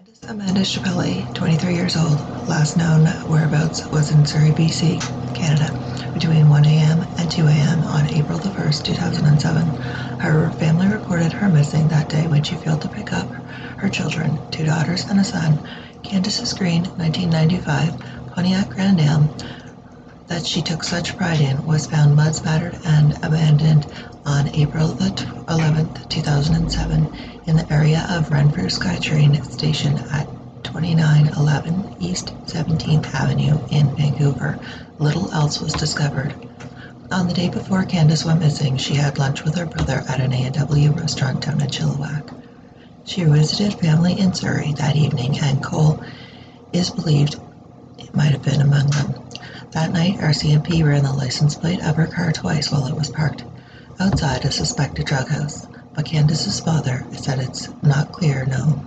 Candace Amanda Shpeley, 23 years old, last known whereabouts was in Surrey, BC, Canada, between 1 a.m. and 2 a.m. on April the 1st, 2007. Her family reported her missing that day when she failed to pick up her children, two daughters and a son. Candace's green, 1995 Pontiac Grand Am that she took such pride in was found mud-spattered and abandoned on April the 11th, 2007 in the area of Renfrew SkyTrain station at 2911 East 17th Avenue in Vancouver. Little else was discovered. On the day before Candace went missing, she had lunch with her brother at an A&W restaurant down in Chilliwack. She visited family in Surrey that evening, and Cole is believed it might have been among them. That night, RCMP ran the license plate of her car twice while it was parked outside a suspected drug house, but Candace's father said it's not clear known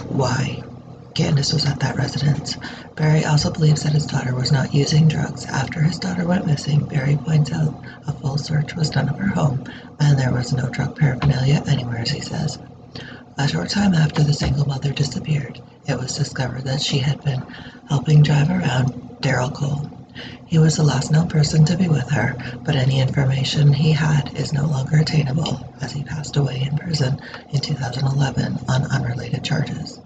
why Candace was at that residence. Barry also believes that his daughter was not using drugs. After his daughter went missing, Barry points out a full search was done of her home, and there was no drug paraphernalia anywhere, as he says. A short time after the single mother disappeared, it was discovered that she had been helping drive around Daryl Cole. He was the last known person to be with her, but any information he had is no longer attainable, as he passed away in prison in 2011 on unrelated charges.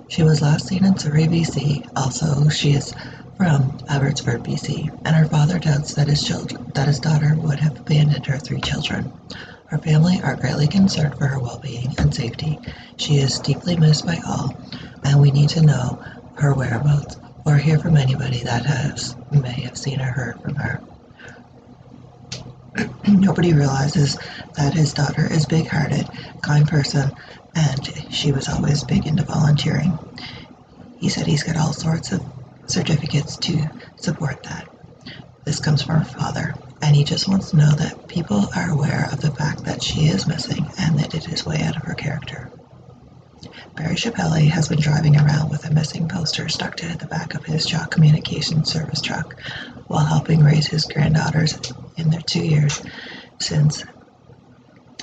She was last seen in Surrey, BC. Also, she is from Abbotsford, BC, and her father doubts that his daughter would have abandoned her three children. Her family are greatly concerned for her well-being and safety. She is deeply missed by all, and we need to know her whereabouts or hear from anybody that may have seen or heard from her. Nobody realizes that his daughter is a big-hearted, kind person, and she was always big into volunteering. He said he's got all sorts of certificates to support that. This comes from her father, and he just wants to know that people are aware of the fact that she is missing and that it is way out of her character. Barry Shpeley has been driving around with a missing poster stuck to the back of his Shaw Communication Service truck while helping raise his granddaughters in their 2 years since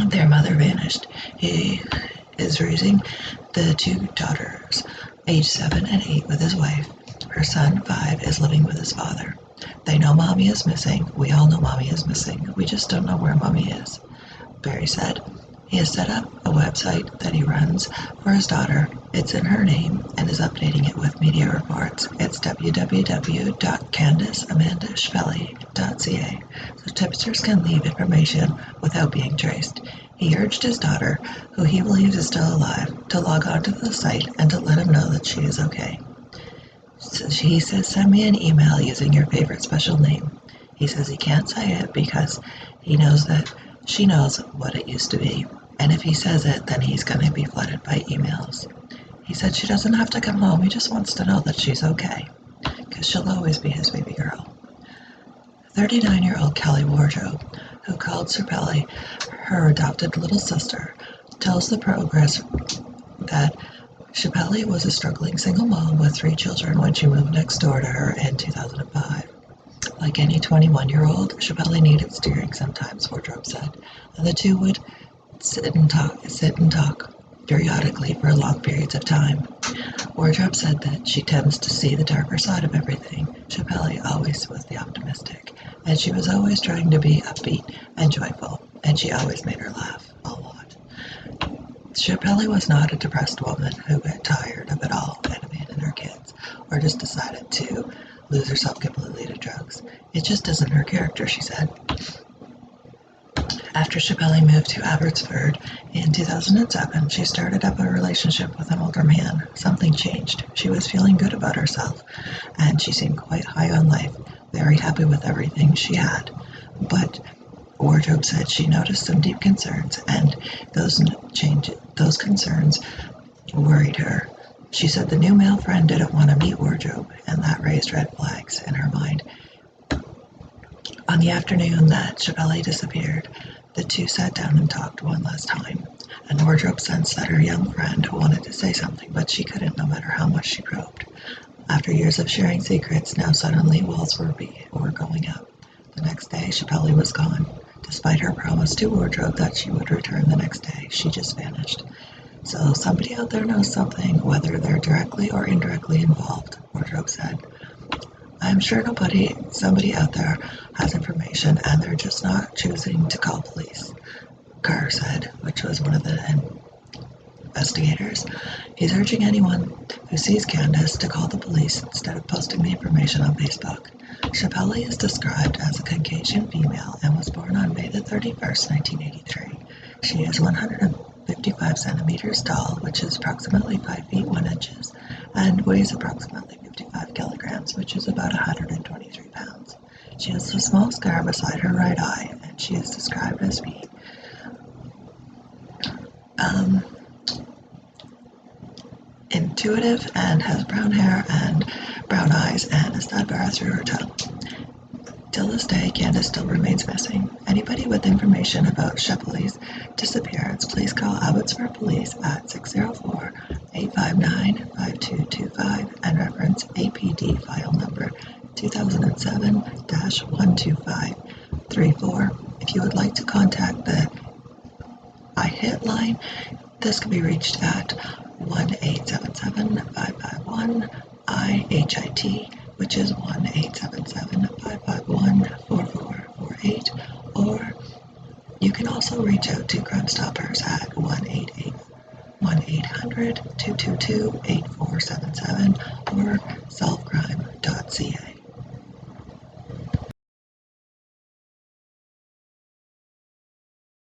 their mother vanished. He is raising the two daughters, aged 7 and 8, with his wife. Her son, 5, is living with his father. They know Mommy is missing. We all know Mommy is missing. We just don't know where Mommy is, Barry said. He has set up a website that he runs for his daughter. It's in her name and is updating it with media reports. It's www.candaceamandashpeley.ca, so tipsters can leave information without being traced. He urged his daughter, who he believes is still alive, to log on to the site and to let him know that she is okay. So he says, send me an email using your favorite special name. He says he can't say it because he knows that she knows what it used to be, and if he says it, then he's going to be flooded by emails. He said she doesn't have to come home, he just wants to know that she's okay, because she'll always be his baby girl. 39-year-old Kelly Wardrobe, who called Shpeley her adopted little sister, tells the Progress that Shpeley was a struggling single mom with 3 children when she moved next door to her in 2005. Like any 21-year-old, Shpeley needed steering sometimes, Wardrobe said, and the two would sit and talk periodically for long periods of time. Wardrobe said that she tends to see the darker side of everything. Shpeley always was the optimistic, and she was always trying to be upbeat and joyful, and she always made her laugh a lot. Shpeley was not a depressed woman who got tired of it all and abandoned her kids, or just decided to lose herself completely to drugs. It just isn't her character, she said. After Shpeley moved to Abbotsford in 2007, she started up a relationship with an older man. Something changed. She was feeling good about herself, and she seemed quite high on life, very happy with everything she had. But Wardrobe said she noticed some deep concerns, and those concerns worried her. She said the new male friend didn't want to meet Wardrobe, and that raised red flags in her mind. On the afternoon that Shpeley disappeared, the two sat down and talked one last time, and Wardrobe sensed that her young friend wanted to say something, but she couldn't no matter how much she probed. After years of sharing secrets, now suddenly walls were going up. The next day, Shpeley was gone. Despite her promise to Wardrobe that she would return the next day, she just vanished. So somebody out there knows something, whether they're directly or indirectly involved, Wardrobe said. I'm sure somebody out there has information and they're just not choosing to call police, Carr said, which was one of the investigators. He's urging anyone who sees Candace to call the police instead of posting the information on Facebook. Shpeley is described as a Caucasian female and was born on May the 31st, 1983. She is 155 centimeters tall, which is approximately 5 feet 1 inches, and weighs approximately 55 kilograms, which is about 123 pounds. She has a small scar beside her right eye, and she is described as being intuitive and has brown hair and brown eyes and a stud bar through her tongue. Till this day, Candace still remains missing. Anybody with information about Shpeley's disappearance, please call Abbotsford Police at 604-859-5225 and reference APD file number 2007-12534. If you would like to contact the iHit line, this can be reached at 1-877-551-IHIT, which is 1-877-551-4448, or you can also reach out to Crime Stoppers at 1-800-222-8477 or solvecrime.ca.